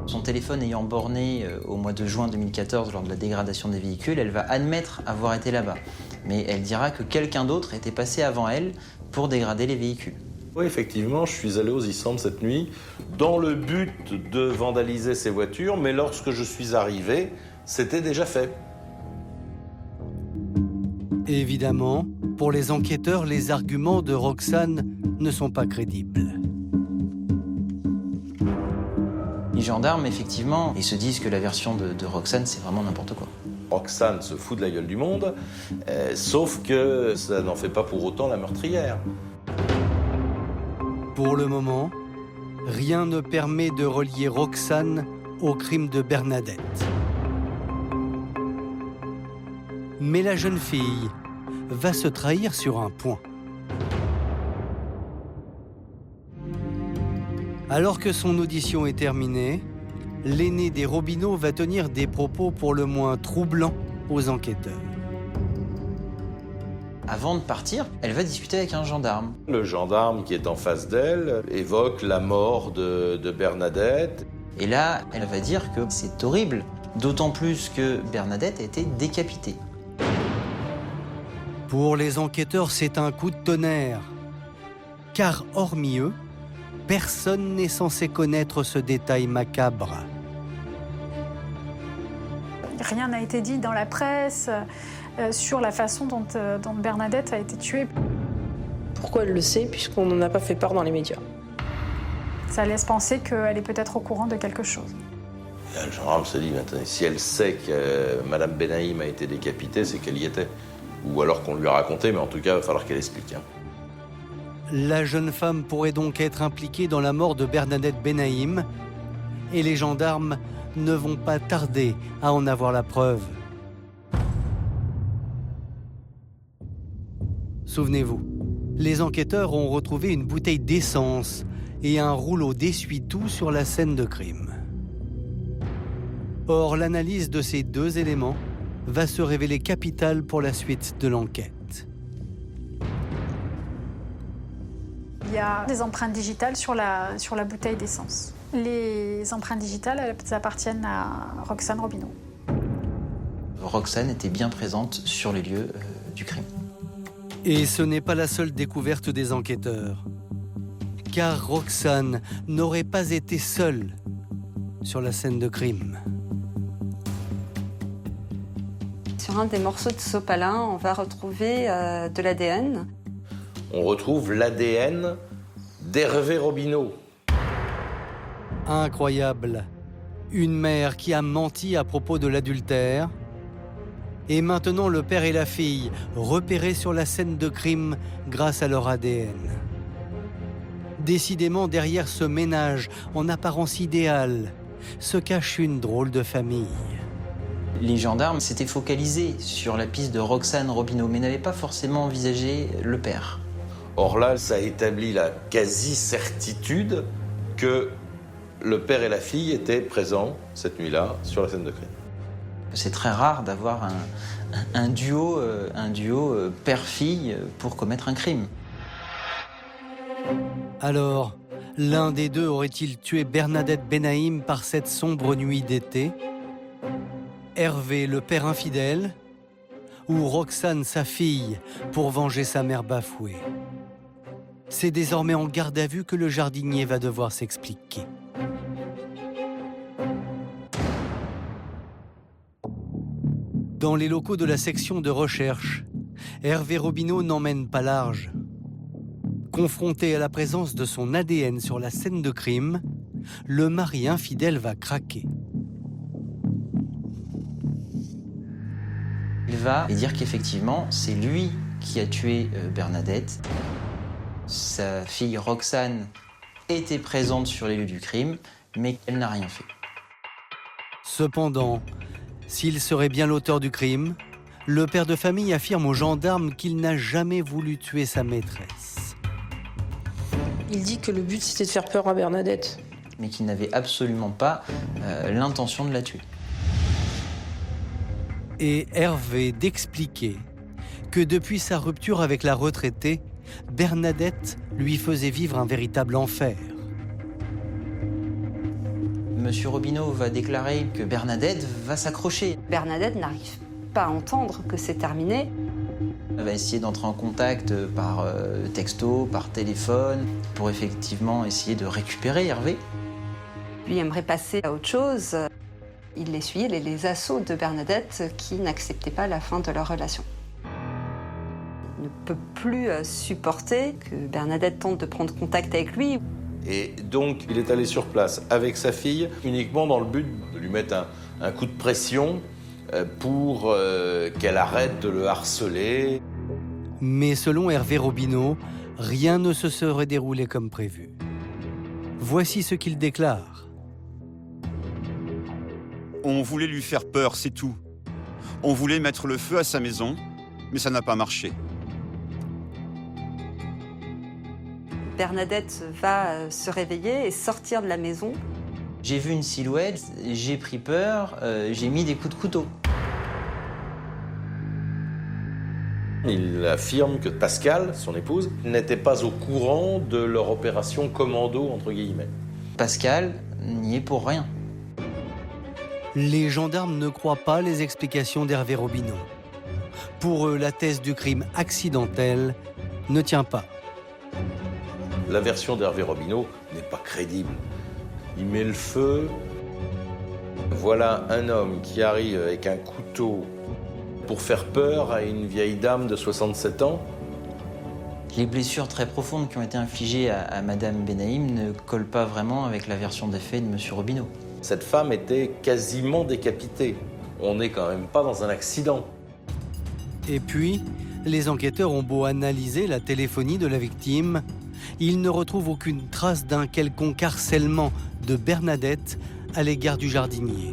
Speaker 9: Son téléphone ayant borné au mois de juin 2014 lors de la dégradation des véhicules, elle va admettre avoir été là-bas. Mais elle dira que quelqu'un d'autre était passé avant elle pour dégrader les véhicules.
Speaker 4: Oui, effectivement, je suis allé aux Issambres cette nuit dans le but de vandaliser ces voitures, mais lorsque je suis arrivé, c'était déjà fait.
Speaker 1: Évidemment, pour les enquêteurs, les arguments de Roxane ne sont pas crédibles.
Speaker 9: Il gendarmes, effectivement, ils se disent que la version de Roxane, c'est vraiment n'importe quoi.
Speaker 4: Roxane se fout de la gueule du monde, sauf que ça n'en fait pas pour autant la meurtrière.
Speaker 1: Pour le moment, rien ne permet de relier Roxane au crime de Bernadette. Mais la jeune fille va se trahir sur un point. Alors que son audition est terminée, l'aîné des Robineau va tenir des propos pour le moins troublants aux enquêteurs.
Speaker 9: Avant de partir, elle va discuter avec un gendarme.
Speaker 4: Le gendarme qui est en face d'elle évoque la mort de Bernadette.
Speaker 9: Et là, elle va dire que c'est horrible, d'autant plus que Bernadette a été décapitée.
Speaker 1: Pour les enquêteurs, c'est un coup de tonnerre. Car hormis eux, personne n'est censé connaître ce détail macabre.
Speaker 8: Rien n'a été dit dans la presse sur la façon dont Bernadette a été tuée.
Speaker 3: Pourquoi elle le sait, puisqu'on n'en a pas fait part dans les médias?
Speaker 8: Ça laisse penser qu'elle est peut-être au courant de quelque chose.
Speaker 4: Le gendarme se dit, attendez, si elle sait que Madame Benaïm a été décapitée, c'est qu'elle y était. Ou alors qu'on lui a raconté, mais en tout cas, il va falloir qu'elle explique.
Speaker 1: La jeune femme pourrait donc être impliquée dans la mort de Bernadette Benaïm, et les gendarmes ne vont pas tarder à en avoir la preuve. Souvenez-vous, les enquêteurs ont retrouvé une bouteille d'essence et un rouleau d'essuie-tout sur la scène de crime. Or, l'analyse de ces deux éléments va se révéler capitale pour la suite de l'enquête.
Speaker 8: Il y a des empreintes digitales sur la bouteille d'essence. Les empreintes digitales, elles appartiennent à Roxane Robineau.
Speaker 9: Roxane était bien présente sur les lieux du crime.
Speaker 1: Et ce n'est pas la seule découverte des enquêteurs. Car Roxane n'aurait pas été seule sur la scène de crime.
Speaker 10: Sur un des morceaux de sopalin, on va retrouver de l'ADN.
Speaker 4: On retrouve l'ADN d'Hervé Robineau.
Speaker 1: Incroyable. Une mère qui a menti à propos de l'adultère. Et maintenant le père et la fille repérés sur la scène de crime grâce à leur ADN. Décidément, derrière ce ménage en apparence idéal, se cache une drôle de famille.
Speaker 9: Les gendarmes s'étaient focalisés sur la piste de Roxane Robineau, mais n'avaient pas forcément envisagé le père.
Speaker 4: Or là, ça établit la quasi-certitude que le père et la fille étaient présents cette nuit-là sur la scène de crime.
Speaker 9: C'est très rare d'avoir un duo père-fille pour commettre un crime.
Speaker 1: Alors, l'un des deux aurait-il tué Bernadette Benaïm par cette sombre nuit d'été? Hervé, le père infidèle? Ou Roxane, sa fille, pour venger sa mère bafouée? C'est désormais en garde à vue que le jardinier va devoir s'expliquer. Dans les locaux de la section de recherche, Hervé Robineau n'emmène pas large. Confronté à la présence de son ADN sur la scène de crime, le mari infidèle va craquer.
Speaker 9: Il va dire qu'effectivement, c'est lui qui a tué Bernadette. Sa fille Roxane était présente sur les lieux du crime, mais elle n'a rien fait.
Speaker 1: Cependant, s'il serait bien l'auteur du crime, le père de famille affirme aux gendarmes qu'il n'a jamais voulu tuer sa maîtresse.
Speaker 3: Il dit que le but c'était de faire peur à Bernadette.
Speaker 9: Mais qu'il n'avait absolument pas l'intention de la tuer.
Speaker 1: Et Hervé d'expliquer que depuis sa rupture avec la retraitée, Bernadette lui faisait vivre un véritable enfer.
Speaker 9: Monsieur Robineau va déclarer que Bernadette va s'accrocher.
Speaker 10: Bernadette n'arrive pas à entendre que c'est terminé.
Speaker 9: Elle va essayer d'entrer en contact par texto, par téléphone, pour effectivement essayer de récupérer Hervé.
Speaker 10: Lui aimerait passer à autre chose. Il essuyait les assauts de Bernadette qui n'acceptaient pas la fin de leur relation. Il ne peut plus supporter que Bernadette tente de prendre contact avec lui.
Speaker 4: Et donc, il est allé sur place avec sa fille, uniquement dans le but de lui mettre un coup de pression pour qu'elle arrête de le harceler.
Speaker 1: Mais selon Hervé Robineau, rien ne se serait déroulé comme prévu. Voici ce qu'il déclare.
Speaker 11: On voulait lui faire peur, c'est tout. On voulait mettre le feu à sa maison, mais ça n'a pas marché.
Speaker 10: Bernadette va se réveiller et sortir de la maison.
Speaker 9: J'ai vu une silhouette, j'ai pris peur, j'ai mis des coups de couteau.
Speaker 4: Il affirme que Pascal, son épouse, n'était pas au courant de leur opération commando, entre guillemets.
Speaker 9: Pascal n'y est pour rien.
Speaker 1: Les gendarmes ne croient pas les explications d'Hervé Robineau. Pour eux, la thèse du crime accidentel ne tient pas.
Speaker 4: La version d'Hervé Robineau n'est pas crédible. Il met le feu. Voilà un homme qui arrive avec un couteau pour faire peur à une vieille dame de 67 ans.
Speaker 9: Les blessures très profondes qui ont été infligées à Madame Benaïm ne collent pas vraiment avec la version des faits de Monsieur Robineau.
Speaker 4: Cette femme était quasiment décapitée. On n'est quand même pas dans un accident.
Speaker 1: Et puis, les enquêteurs ont beau analyser la téléphonie de la victime, ils ne retrouvent aucune trace d'un quelconque harcèlement de Bernadette à l'égard du jardinier.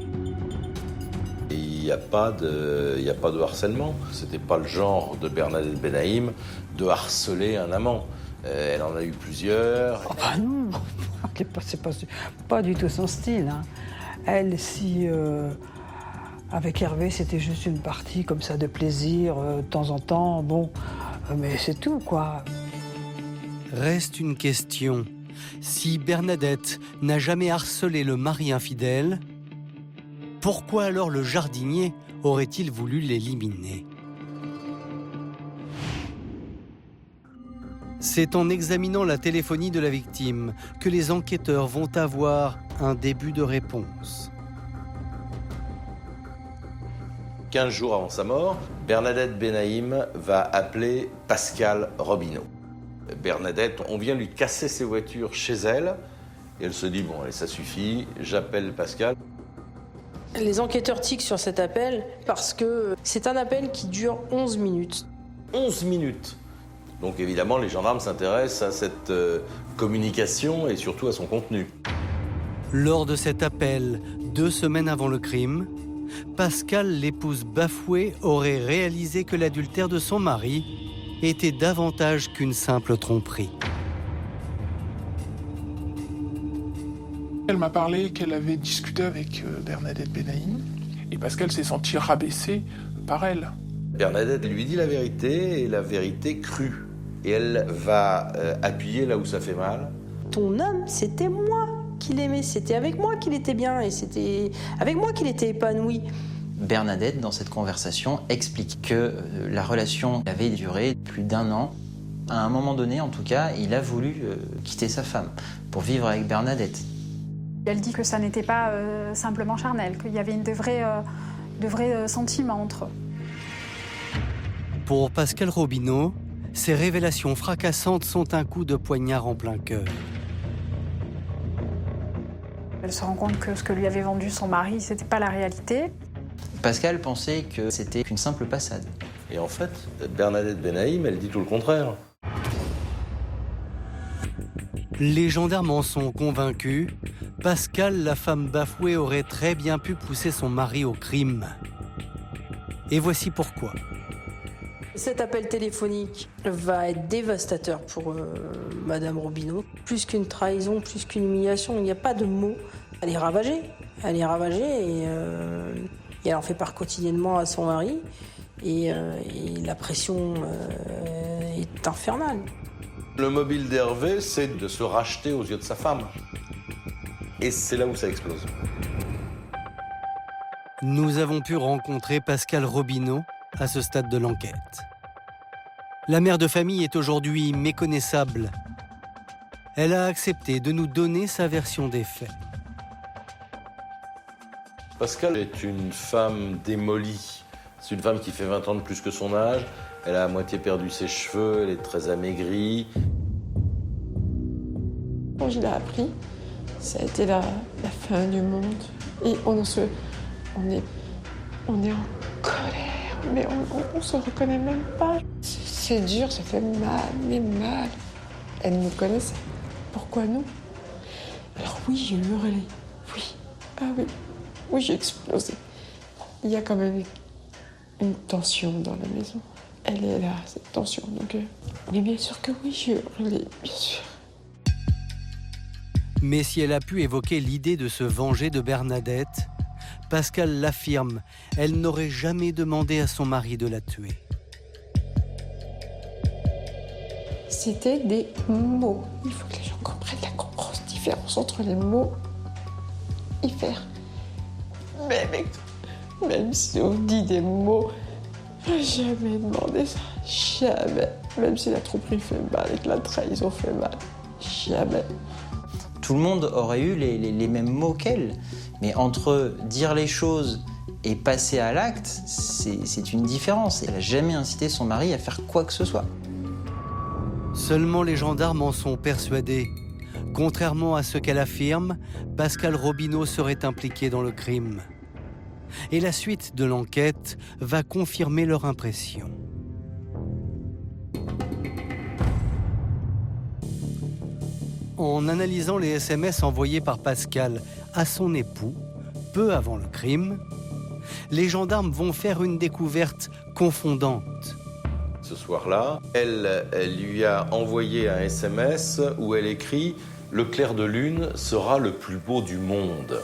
Speaker 4: Il n'y a pas de harcèlement. C'était pas le genre de Bernadette Benaïm de harceler un amant. Elle en a eu plusieurs.
Speaker 6: Oh bah non, c'est pas du tout son style. Hein. Elle, si avec Hervé, c'était juste une partie comme ça de plaisir, de temps en temps, bon, mais c'est tout, quoi.
Speaker 1: Reste une question. Si Bernadette n'a jamais harcelé le mari infidèle, pourquoi alors le jardinier aurait-il voulu l'éliminer ? C'est en examinant la téléphonie de la victime que les enquêteurs vont avoir un début de réponse.
Speaker 4: 15 jours avant sa mort, Bernadette Benaïm va appeler Pascal Robineau. Bernadette, on vient lui casser ses voitures chez elle, et elle se dit, bon, allez, ça suffit, j'appelle Pascal.
Speaker 3: Les enquêteurs tiquent sur cet appel parce que c'est un appel qui dure 11 minutes.
Speaker 4: 11 minutes. Donc évidemment, les gendarmes s'intéressent à cette communication et surtout à son contenu.
Speaker 1: Lors de cet appel, 2 semaines avant le crime, Pascal, l'épouse bafouée, aurait réalisé que l'adultère de son mari était davantage qu'une simple tromperie.
Speaker 2: Elle m'a parlé qu'elle avait discuté avec Bernadette Benaïm et Pascal s'est senti rabaissé par elle.
Speaker 4: Bernadette lui dit la vérité et la vérité crue. Et elle va appuyer là où ça fait mal.
Speaker 3: Ton homme, c'était moi qui l'aimais, c'était avec moi qu'il était bien et c'était avec moi qu'il était épanoui.
Speaker 9: Bernadette, dans cette conversation, explique que la relation avait duré plus d'1 an. À un moment donné, en tout cas, il a voulu quitter sa femme pour vivre avec Bernadette.
Speaker 8: Elle dit que ça n'était pas simplement charnel, qu'il y avait de vrais sentiments entre eux.
Speaker 1: Pour Pascal Robineau, ces révélations fracassantes sont un coup de poignard en plein cœur.
Speaker 8: Elle se rend compte que ce que lui avait vendu son mari, c'était pas la réalité.
Speaker 9: Pascal pensait que c'était qu'une simple passade.
Speaker 4: Et en fait, Bernadette Benaïm, elle dit tout le contraire.
Speaker 1: Les gendarmes en sont convaincus. Pascal, la femme bafouée, aurait très bien pu pousser son mari au crime. Et voici pourquoi.
Speaker 3: Cet appel téléphonique va être dévastateur pour Madame Robineau. Plus qu'une trahison, plus qu'une humiliation, il n'y a pas de mots. Elle est ravagée. Elle est ravagée et elle en fait part quotidiennement à son mari. Et la pression est infernale.
Speaker 4: Le mobile d'Hervé, c'est de se racheter aux yeux de sa femme. Et c'est là où ça explose.
Speaker 1: Nous avons pu rencontrer Pascal Robineau à ce stade de l'enquête. La mère de famille est aujourd'hui méconnaissable. Elle a accepté de nous donner sa version des faits.
Speaker 4: Pascal est une femme démolie. C'est une femme qui fait 20 ans de plus que son âge. Elle a à moitié perdu ses cheveux, elle est très amaigrie.
Speaker 5: Quand je l'ai appris, ça a été la fin du monde. Et on est en colère, mais on se reconnaît même pas. C'est dur, ça fait mal, mais mal. Elle nous connaissait. Pourquoi nous? Alors oui, j'ai hurlé. Oui. Ah oui. Oui, j'ai explosé. Il y a quand même une tension dans la maison. Elle est là, cette tension. Donc, mais bien sûr que oui, j'ai hurlé, bien sûr.
Speaker 1: Mais si elle a pu évoquer l'idée de se venger de Bernadette, Pascal l'affirme, elle n'aurait jamais demandé à son mari de la tuer.
Speaker 5: C'était des mots. Il faut que les gens comprennent la grosse différence entre les mots et faire. Mais même si on dit des mots, j'ai jamais demandé ça. Jamais. Même si la tromperie fait mal et que la trahison fait mal. Jamais.
Speaker 9: Tout le monde aurait eu les mêmes mots qu'elle. Mais entre dire les choses et passer à l'acte, c'est une différence. Elle n'a jamais incité son mari à faire quoi que ce soit.
Speaker 1: Seulement les gendarmes en sont persuadés. Contrairement à ce qu'elle affirme, Pascal Robineau serait impliqué dans le crime. Et la suite de l'enquête va confirmer leur impression. En analysant les SMS envoyés par Pascal à son époux, peu avant le crime, les gendarmes vont faire une découverte confondante.
Speaker 4: Ce soir-là, elle lui a envoyé un SMS où elle écrit « Le clair de lune sera le plus beau du monde ».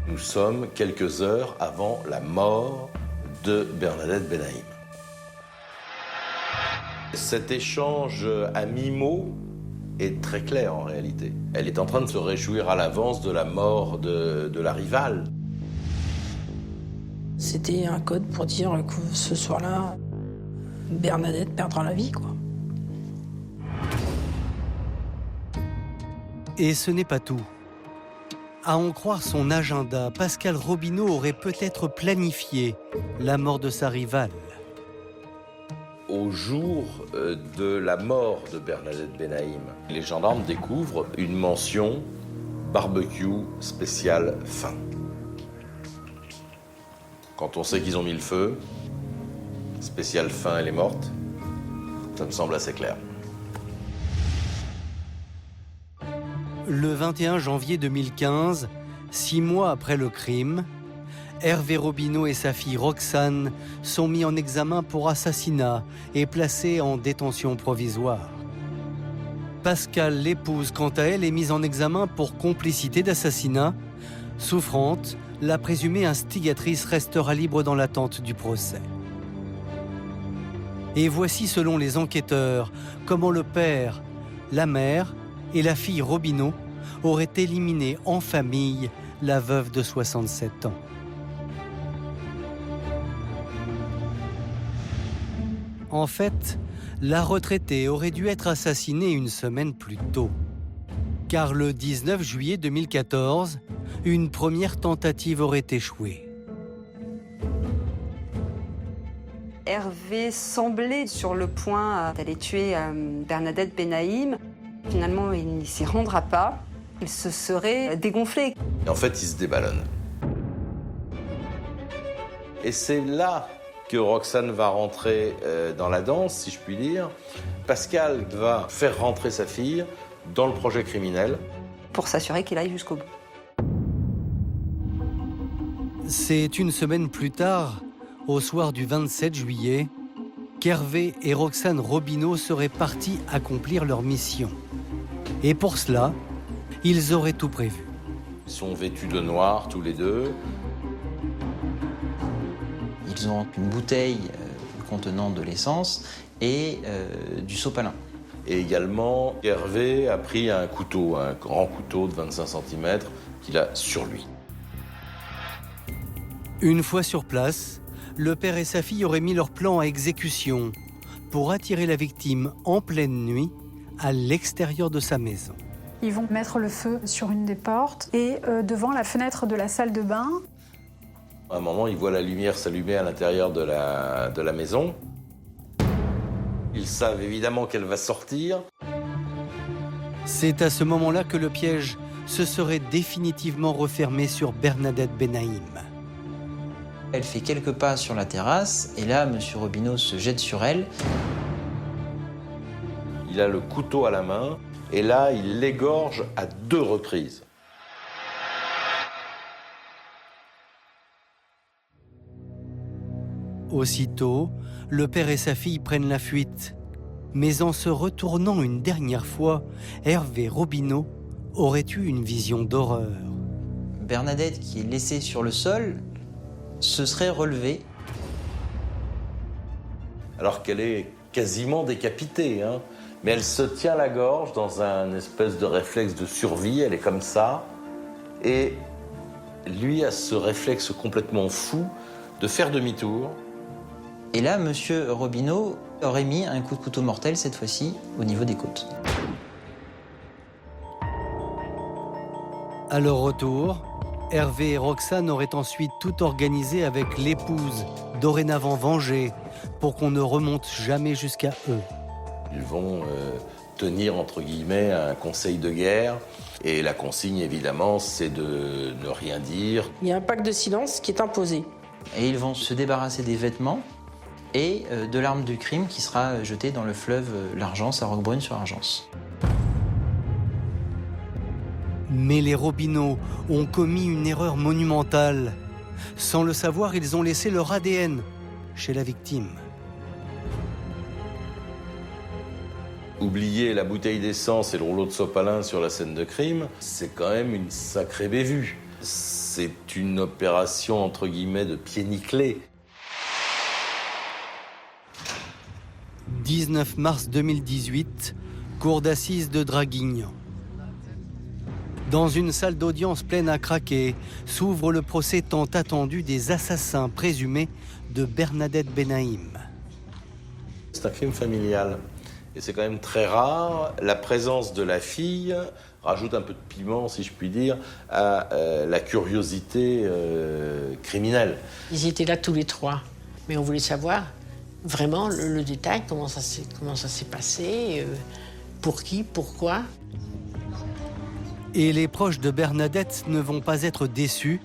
Speaker 4: Nous sommes quelques heures avant la mort de Bernadette Benaïm. Cet échange à mi-mot est très clair en réalité. Elle est en train de se réjouir à l'avance de la mort de la rivale.
Speaker 3: C'était un code pour dire que ce soir-là, Bernadette perdra la vie, quoi.
Speaker 1: Et ce n'est pas tout. À en croire son agenda, Pascal Robineau aurait peut-être planifié la mort de sa rivale.
Speaker 4: Au jour de la mort de Bernadette Benaïm, les gendarmes découvrent une mention barbecue spécial fin. Quand on sait qu'ils ont mis le feu, spécial fin, elle est morte, ça me semble assez clair.
Speaker 1: Le 21 janvier 2015, 6 mois après le crime, Hervé Robineau et sa fille Roxane sont mis en examen pour assassinat et placés en détention provisoire. Pascal, l'épouse, quant à elle, est mise en examen pour complicité d'assassinat. Souffrante, la présumée instigatrice restera libre dans l'attente du procès. Et voici, selon les enquêteurs, comment le père, la mère et la fille Robineau auraient éliminé en famille la veuve de 67 ans. En fait, la retraitée aurait dû être assassinée une semaine plus tôt. Car le 19 juillet 2014, une première tentative aurait échoué.
Speaker 10: Hervé semblait sur le point d'aller tuer Bernadette Benaïm. Finalement, il ne s'y rendra pas. Il se serait dégonflé.
Speaker 4: Et en fait, il se déballonne. Et c'est là que Roxane va rentrer dans la danse, si je puis dire. Pascal va faire rentrer sa fille dans le projet criminel.
Speaker 10: Pour s'assurer qu'il aille jusqu'au bout.
Speaker 1: C'est une semaine plus tard, au soir du 27 juillet, qu'Hervé et Roxane Robineau seraient partis accomplir leur mission. Et pour cela, ils auraient tout prévu.
Speaker 4: Ils sont vêtus de noir, tous les deux.
Speaker 9: Ils ont une bouteille contenant de l'essence et du sopalin.
Speaker 4: Et également, Hervé a pris un couteau, un grand couteau de 25 cm qu'il a sur lui.
Speaker 1: Une fois sur place, le père et sa fille auraient mis leur plan à exécution pour attirer la victime en pleine nuit à l'extérieur de sa maison.
Speaker 8: Ils vont mettre le feu sur une des portes et devant la fenêtre de la salle de bain.
Speaker 4: À un moment, ils voient la lumière s'allumer à l'intérieur de la maison. Ils savent évidemment qu'elle va sortir.
Speaker 1: C'est à ce moment-là que le piège se serait définitivement refermé sur Bernadette Benaïm.
Speaker 9: Elle fait quelques pas sur la terrasse et là, M. Robineau se jette sur elle.
Speaker 4: Il a le couteau à la main et là, il l'égorge à 2 reprises.
Speaker 1: Aussitôt, le père et sa fille prennent la fuite. Mais en se retournant une dernière fois, Hervé Robineau aurait eu une vision d'horreur.
Speaker 9: Bernadette, qui est laissée sur le sol, se serait relevée.
Speaker 4: Alors qu'elle est quasiment décapitée, hein. Mais elle se tient la gorge dans un espèce de réflexe de survie, elle est comme ça. Et lui a ce réflexe complètement fou de faire demi-tour.
Speaker 9: Et là, M. Robineau aurait mis un coup de couteau mortel, cette fois-ci, au niveau des côtes.
Speaker 1: À leur retour, Hervé et Roxane auraient ensuite tout organisé avec l'épouse, dorénavant vengée, pour qu'on ne remonte jamais jusqu'à eux.
Speaker 4: Ils vont tenir, entre guillemets, un conseil de guerre. Et la consigne, évidemment, c'est de ne rien dire.
Speaker 3: Il y a un pacte de silence qui est imposé.
Speaker 9: Et ils vont se débarrasser des vêtements et de l'arme du crime qui sera jetée dans le fleuve l'Argence, à Roquebrune-sur-Argence.
Speaker 1: Mais les Robineau ont commis une erreur monumentale. Sans le savoir, ils ont laissé leur ADN chez la victime.
Speaker 4: Oublier la bouteille d'essence et le rouleau de sopalin sur la scène de crime, c'est quand même une sacrée bévue. C'est une opération, entre guillemets, de pied nickelé.
Speaker 1: 19 mars 2018, cour d'assises de Draguignan. Dans une salle d'audience pleine à craquer, s'ouvre le procès tant attendu des assassins présumés de Bernadette Benaïm.
Speaker 4: C'est un crime familial. Et c'est quand même très rare. La présence de la fille rajoute un peu de piment, si je puis dire, à la curiosité criminelle.
Speaker 7: Ils étaient là tous les 3. Mais on voulait savoir vraiment le détail, comment ça s'est passé, pour qui, pourquoi.
Speaker 1: Et les proches de Bernadette ne vont pas être déçus,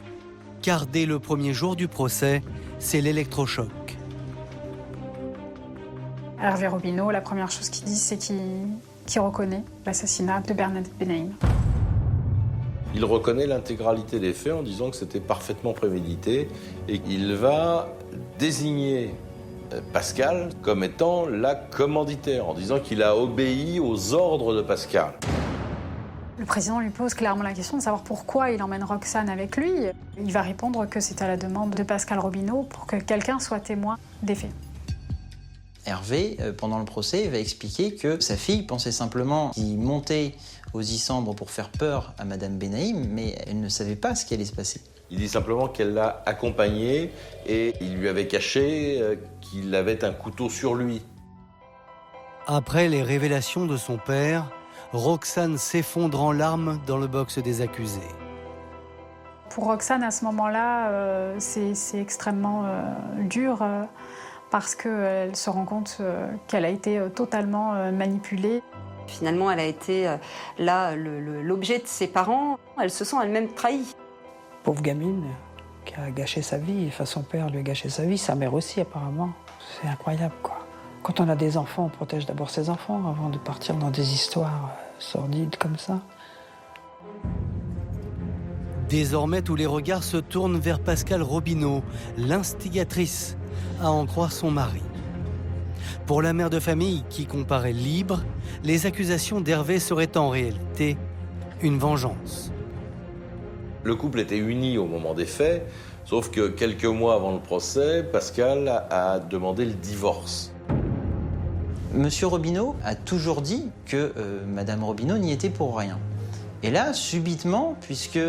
Speaker 1: car dès le premier jour du procès, c'est l'électrochoc.
Speaker 8: Hervé Robineau, la première chose qu'il dit, c'est qu'il reconnaît l'assassinat de Bernadette Benaïm.
Speaker 4: Il reconnaît l'intégralité des faits en disant que c'était parfaitement prémédité et qu'il va désigner Pascal comme étant la commanditaire, en disant qu'il a obéi aux ordres de Pascal.
Speaker 8: Le président lui pose clairement la question de savoir pourquoi il emmène Roxane avec lui. Il va répondre que c'est à la demande de Pascal Robineau pour que quelqu'un soit témoin des faits.
Speaker 9: Hervé, pendant le procès, va expliquer que sa fille pensait simplement qu'il montait aux Isambres pour faire peur à Madame Benaïm, mais elle ne savait pas ce qui allait se passer.
Speaker 4: Il dit simplement qu'elle l'a accompagné et il lui avait caché qu'il avait un couteau sur lui.
Speaker 1: Après les révélations de son père, Roxane s'effondre en larmes dans le box des accusés.
Speaker 8: Pour Roxane, à ce moment-là, c'est extrêmement dur parce qu'elle se rend compte qu'elle a été totalement manipulée.
Speaker 10: Finalement, elle a été là l'objet de ses parents. Elle se sent elle-même trahie.
Speaker 6: Pauvre gamine qui a gâché sa vie. Enfin, son père lui a gâché sa vie, sa mère aussi apparemment. C'est incroyable, quoi. Quand on a des enfants, on protège d'abord ses enfants avant de partir dans des histoires sordides comme ça.
Speaker 1: Désormais, tous les regards se tournent vers Pascal Robineau, l'instigatrice, à en croire son mari. Pour la mère de famille qui comparaît libre, les accusations d'Hervé seraient en réalité une vengeance.
Speaker 4: Le couple était uni au moment des faits, sauf que quelques mois avant le procès, Pascal a demandé le divorce.
Speaker 9: Monsieur Robineau a toujours dit que Madame Robineau n'y était pour rien. Et là, subitement, puisque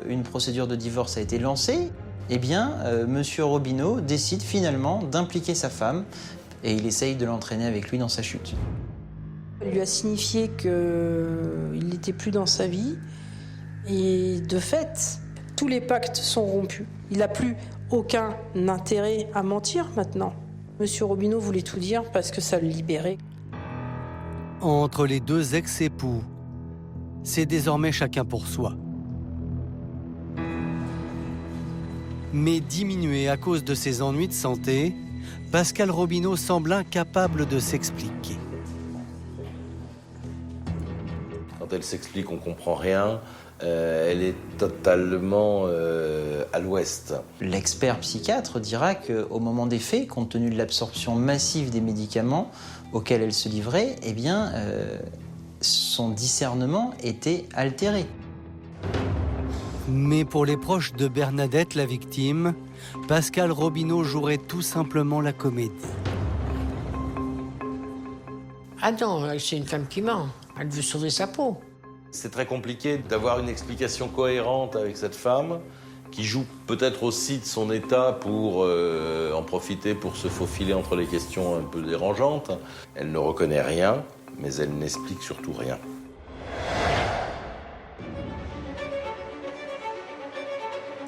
Speaker 9: une procédure de divorce a été lancée, eh bien, Monsieur Robineau décide finalement d'impliquer sa femme et il essaye de l'entraîner avec lui dans sa chute.
Speaker 3: Il lui a signifié qu'il n'était plus dans sa vie et de fait, tous les pactes sont rompus. Il n'a plus aucun intérêt à mentir maintenant. Monsieur Robineau voulait tout dire parce que ça le libérait.
Speaker 1: Entre les deux ex-époux, c'est désormais chacun pour soi. Mais diminué à cause de ses ennuis de santé, Pascale Robineau semble incapable de s'expliquer.
Speaker 4: Quand elle s'explique, on ne comprend rien. Elle est totalement à l'ouest.
Speaker 9: L'expert psychiatre dira qu'au moment des faits, compte tenu de l'absorption massive des médicaments auxquels elle se livrait, eh bien, son discernement était altéré.
Speaker 1: Mais pour les proches de Bernadette, la victime, Pascale Robineau jouerait tout simplement la comédie.
Speaker 7: Ah non, c'est une femme qui ment. Elle veut sauver sa peau.
Speaker 4: C'est très compliqué d'avoir une explication cohérente avec cette femme qui joue peut-être aussi de son état pour en profiter pour se faufiler entre les questions un peu dérangeantes. Elle ne reconnaît rien, mais elle n'explique surtout rien.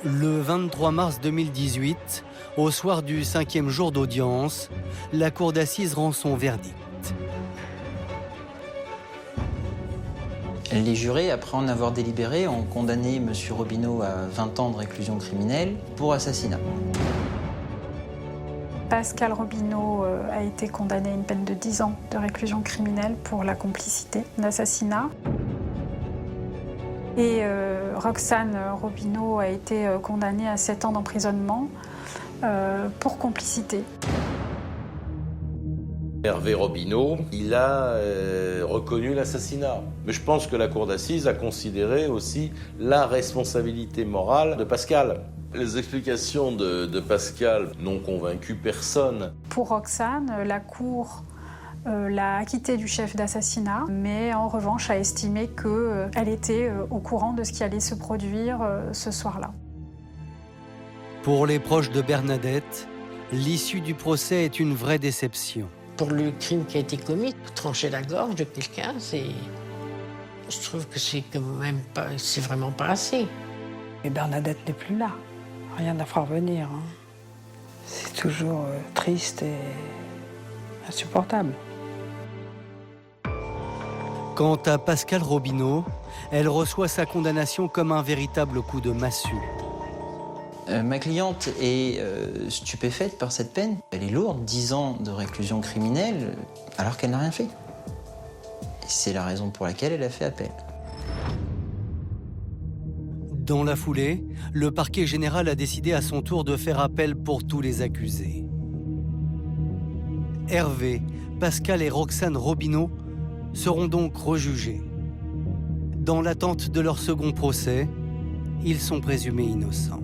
Speaker 1: Le 23 mars 2018, au soir du 5e jour d'audience, la cour d'assises rend son verdict.
Speaker 9: Les jurés, après en avoir délibéré, ont condamné M. Robineau à 20 ans de réclusion criminelle pour assassinat.
Speaker 8: Pascale Robineau a été condamné à une peine de 10 ans de réclusion criminelle pour la complicité d'assassinat. Et Roxane Robineau a été condamnée à 7 ans d'emprisonnement pour complicité.
Speaker 4: Hervé Robineau, il a reconnu l'assassinat. Mais je pense que la cour d'assises a considéré aussi la responsabilité morale de Pascale. Les explications de Pascale n'ont convaincu personne.
Speaker 8: Pour Roxane, la cour l'a acquittée du chef d'assassinat, mais en revanche a estimé qu'elle était au courant de ce qui allait se produire ce soir-là.
Speaker 1: Pour les proches de Bernadette, l'issue du procès est une vraie déception.
Speaker 7: Pour le crime qui a été commis, trancher la gorge de quelqu'un, je trouve que c'est quand même pas, c'est vraiment pas assez.
Speaker 6: Et Bernadette n'est plus là. Rien à faire venir. Hein. C'est toujours triste et insupportable.
Speaker 1: Quant à Pascale Robineau, elle reçoit sa condamnation comme un véritable coup de massue.
Speaker 9: Ma cliente est stupéfaite par cette peine. Elle est lourde, 10 ans de réclusion criminelle, alors qu'elle n'a rien fait. Et c'est la raison pour laquelle elle a fait appel.
Speaker 1: Dans la foulée, le parquet général a décidé à son tour de faire appel pour tous les accusés. Hervé, Pascale et Roxane Robineau seront donc rejugés. Dans l'attente de leur second procès, ils sont présumés innocents.